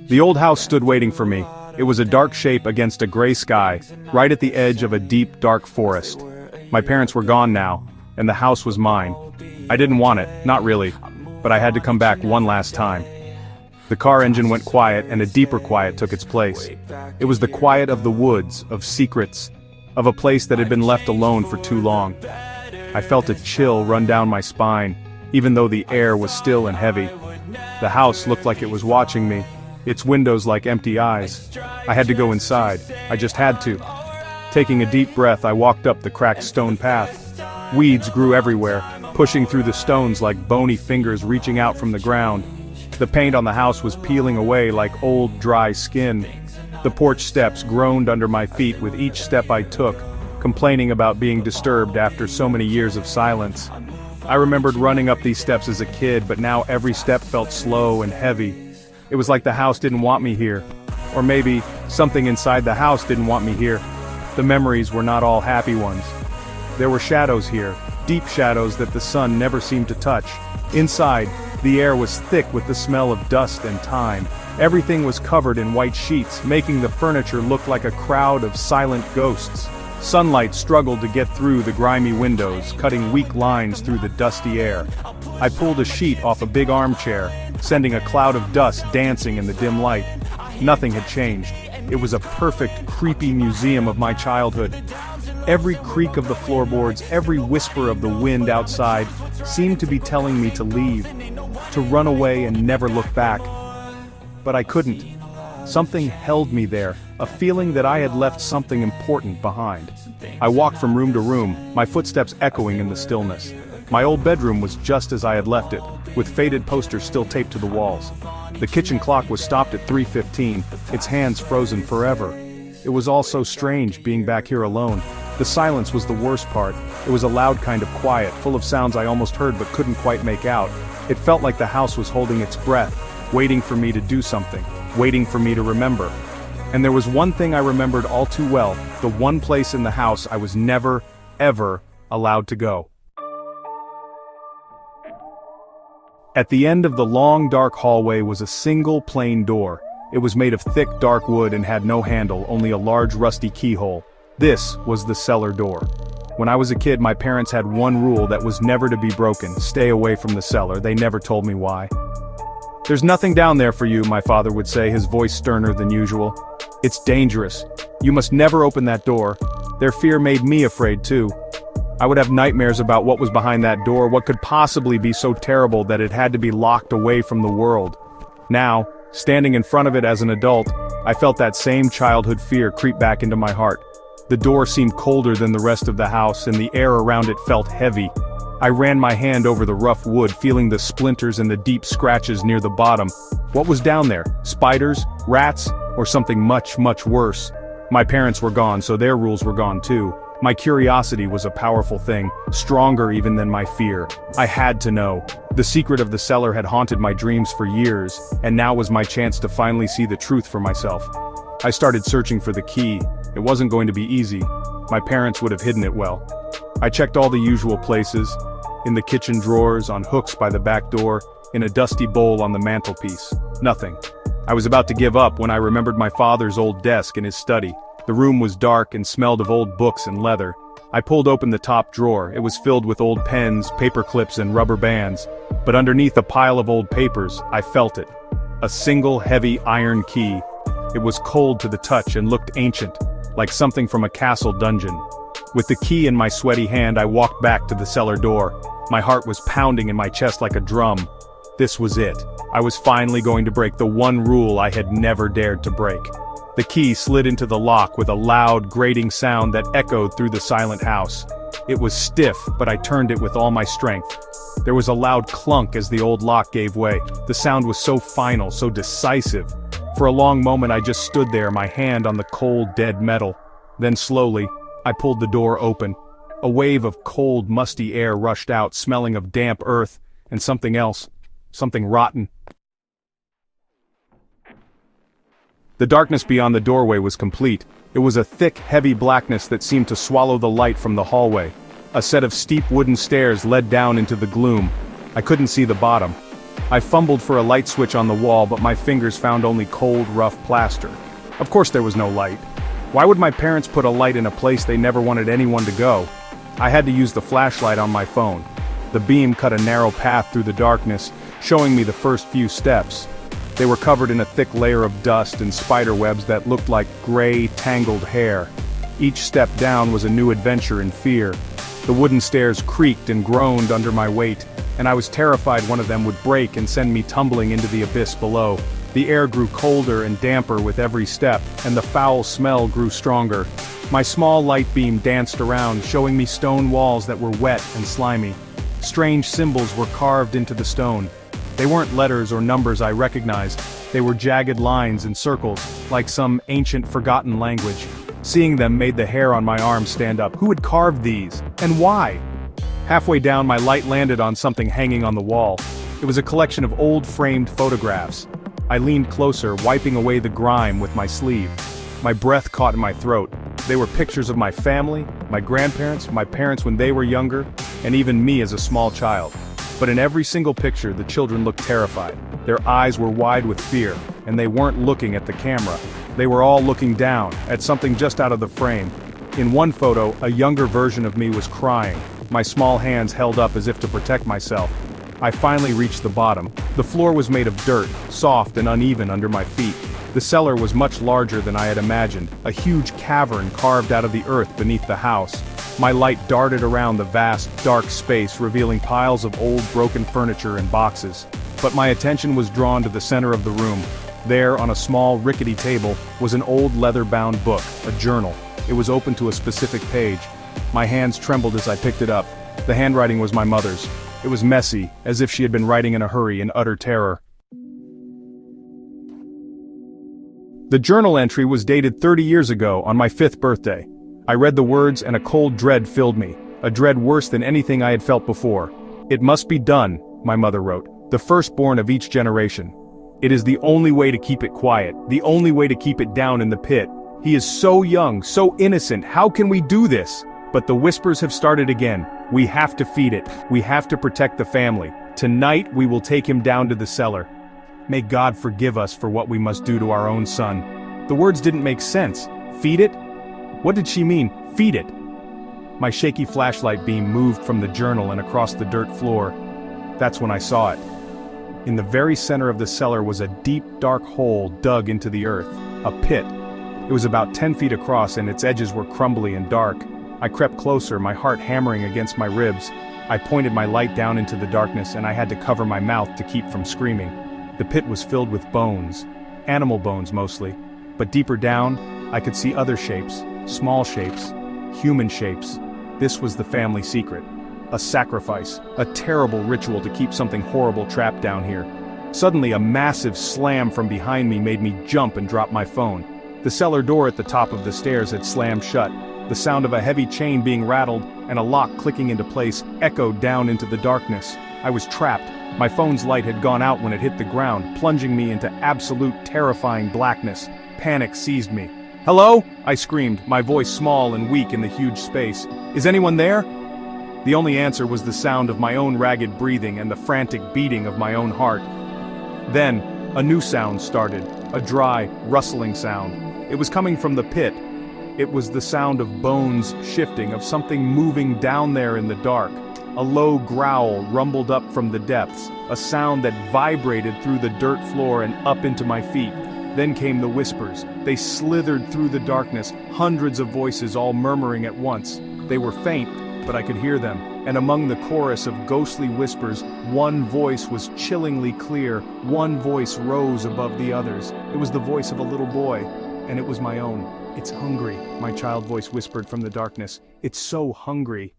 The old house stood waiting for me. It was a dark shape against a gray sky, right at the edge of a deep, dark forest. My parents were gone now, and the house was mine. I didn't want it, not really, but I had to come back one last time. The car engine went quiet and a deeper quiet took its place. It was the quiet of the woods, of secrets, of a place that had been left alone for too long. I felt a chill run down my spine, even though the air was still and heavy. The house looked like it was watching me, its windows like empty eyes. I had to go inside, I just had to. Taking a deep breath, I walked up the cracked stone path. Weeds grew everywhere, pushing through the stones like bony fingers reaching out from the ground. The paint on the house was peeling away like old, dry skin. The porch steps groaned under my feet with each step I took, complaining about being disturbed after so many years of silence. I remembered running up these steps as a kid, but now every step felt slow and heavy. It was like the house didn't want me here. Or maybe, something inside the house didn't want me here. The memories were not all happy ones. There were shadows here, deep shadows that the sun never seemed to touch. Inside, the air was thick with the smell of dust and time. Everything was covered in white sheets, making the furniture look like a crowd of silent ghosts. Sunlight struggled to get through the grimy windows, cutting weak lines through the dusty air. I pulled a sheet off a big armchair, sending a cloud of dust dancing in the dim light. Nothing had changed. It was a perfect, creepy museum of my childhood. Every creak of the floorboards, every whisper of the wind outside, seemed to be telling me to leave, to run away and never look back. But I couldn't. Something held me there, a feeling that I had left something important behind. I walked from room to room, my footsteps echoing in the stillness. My old bedroom was just as I had left it, with faded posters still taped to the walls. The kitchen clock was stopped at 3:15, its hands frozen forever. It was all so strange being back here alone. The silence was the worst part. It was a loud kind of quiet, full of sounds I almost heard but couldn't quite make out. It felt like the house was holding its breath, waiting for me to do something, waiting for me to remember. And there was one thing I remembered all too well, the one place in the house I was never, ever allowed to go. At the end of the long dark hallway was a single plain door. It was made of thick dark wood and had no handle, only a large rusty keyhole. This was the cellar door. When I was a kid, my parents had one rule that was never to be broken: stay away from the cellar. They never told me why. "There's nothing down there for you," my father would say, his voice sterner than usual. "It's dangerous. You must never open that door." Their fear made me afraid too. I would have nightmares about what was behind that door, what could possibly be so terrible that it had to be locked away from the world. Now, standing in front of it as an adult, I felt that same childhood fear creep back into my heart. The door seemed colder than the rest of the house, and the air around it felt heavy. I ran my hand over the rough wood, feeling the splinters and the deep scratches near the bottom. What was down there? Spiders? Rats? Or something much, much worse? My parents were gone, so their rules were gone too. My curiosity was a powerful thing, stronger even than my fear. I had to know. The secret of the cellar had haunted my dreams for years, and now was my chance to finally see the truth for myself. I started searching for the key. It wasn't going to be easy. My parents would have hidden it well. I checked all the usual places, in the kitchen drawers, on hooks by the back door, in a dusty bowl on the mantelpiece. Nothing. I was about to give up when I remembered my father's old desk in his study. The room was dark and smelled of old books and leather. I pulled open the top drawer. It was filled with old pens, paper clips, and rubber bands. But underneath a pile of old papers, I felt it. A single heavy iron key. It was cold to the touch and looked ancient, like something from a castle dungeon. With the key in my sweaty hand, I walked back to the cellar door. My heart was pounding in my chest like a drum. This was it. I was finally going to break the one rule I had never dared to break. The key slid into the lock with a loud, grating sound that echoed through the silent house. It was stiff, but I turned it with all my strength. There was a loud clunk as the old lock gave way. The sound was so final, so decisive. For a long moment I just stood there, my hand on the cold, dead metal. Then slowly, I pulled the door open. A wave of cold, musty air rushed out, smelling of damp earth, and something else. Something rotten. The darkness beyond the doorway was complete. It was a thick, heavy blackness that seemed to swallow the light from the hallway. A set of steep wooden stairs led down into the gloom. I couldn't see the bottom. I fumbled for a light switch on the wall, but my fingers found only cold, rough plaster. Of course there was no light. Why would my parents put a light in a place they never wanted anyone to go? I had to use the flashlight on my phone. The beam cut a narrow path through the darkness, showing me the first few steps. They were covered in a thick layer of dust and spider webs that looked like gray, tangled hair. Each step down was a new adventure in fear. The wooden stairs creaked and groaned under my weight, and I was terrified one of them would break and send me tumbling into the abyss below. The air grew colder and damper with every step, and the foul smell grew stronger. My small light beam danced around, showing me stone walls that were wet and slimy. Strange symbols were carved into the stone. They weren't letters or numbers I recognized. They were jagged lines and circles, like some ancient forgotten language. Seeing them made the hair on my arm stand up. Who had carved these? And why? Halfway down, my light landed on something hanging on the wall. It was a collection of old framed photographs. I leaned closer, wiping away the grime with my sleeve. My breath caught in my throat. They were pictures of my family, my grandparents, my parents when they were younger, and even me as a small child. But in every single picture, the children looked terrified. Their eyes were wide with fear, and they weren't looking at the camera. They were all looking down, at something just out of the frame. In one photo, a younger version of me was crying, my small hands held up as if to protect myself. I finally reached the bottom. The floor was made of dirt, soft and uneven under my feet. The cellar was much larger than I had imagined, a huge cavern carved out of the earth beneath the house. My light darted around the vast, dark space, revealing piles of old, broken furniture and boxes. But my attention was drawn to the center of the room. There, on a small, rickety table, was an old leather-bound book, a journal. It was open to a specific page. My hands trembled as I picked it up. The handwriting was my mother's. It was messy, as if she had been writing in a hurry in utter terror. The journal entry was dated 30 years ago, on my 5th birthday. I read the words and a cold dread filled me, a dread worse than anything I had felt before. "It must be done," my mother wrote, "the firstborn of each generation. It is the only way to keep it quiet, the only way to keep it down in the pit. He is so young, so innocent, how can we do this? But the whispers have started again. We have to feed it. We have to protect the family. Tonight we will take him down to the cellar. May God forgive us for what we must do to our own son." The words didn't make sense. Feed it? What did she mean, feed it? My shaky flashlight beam moved from the journal and across the dirt floor. That's when I saw it. In the very center of the cellar was a deep, dark hole dug into the earth, a pit. It was about 10 feet across and its edges were crumbly and dark. I crept closer, my heart hammering against my ribs. I pointed my light down into the darkness and I had to cover my mouth to keep from screaming. The pit was filled with bones, animal bones mostly, but deeper down, I could see other shapes, small shapes, human shapes. This was the family secret. A sacrifice, a terrible ritual to keep something horrible trapped down here. Suddenly a massive slam from behind me made me jump and drop my phone. The cellar door at the top of the stairs had slammed shut. The sound of a heavy chain being rattled and a lock clicking into place echoed down into the darkness. I was trapped. My phone's light had gone out when it hit the ground, plunging me into absolute terrifying blackness. Panic seized me. "Hello?" I screamed, my voice small and weak in the huge space. "Is anyone there?" The only answer was the sound of my own ragged breathing and the frantic beating of my own heart. Then, a new sound started, a dry, rustling sound. It was coming from the pit. It was the sound of bones shifting, of something moving down there in the dark. A low growl rumbled up from the depths, a sound that vibrated through the dirt floor and up into my feet. Then came the whispers. They slithered through the darkness, hundreds of voices all murmuring at once. They were faint, but I could hear them, and among the chorus of ghostly whispers, one voice was chillingly clear, one voice rose above the others. It was the voice of a little boy, and it was my own. "It's hungry," my child voice whispered from the darkness. "It's so hungry."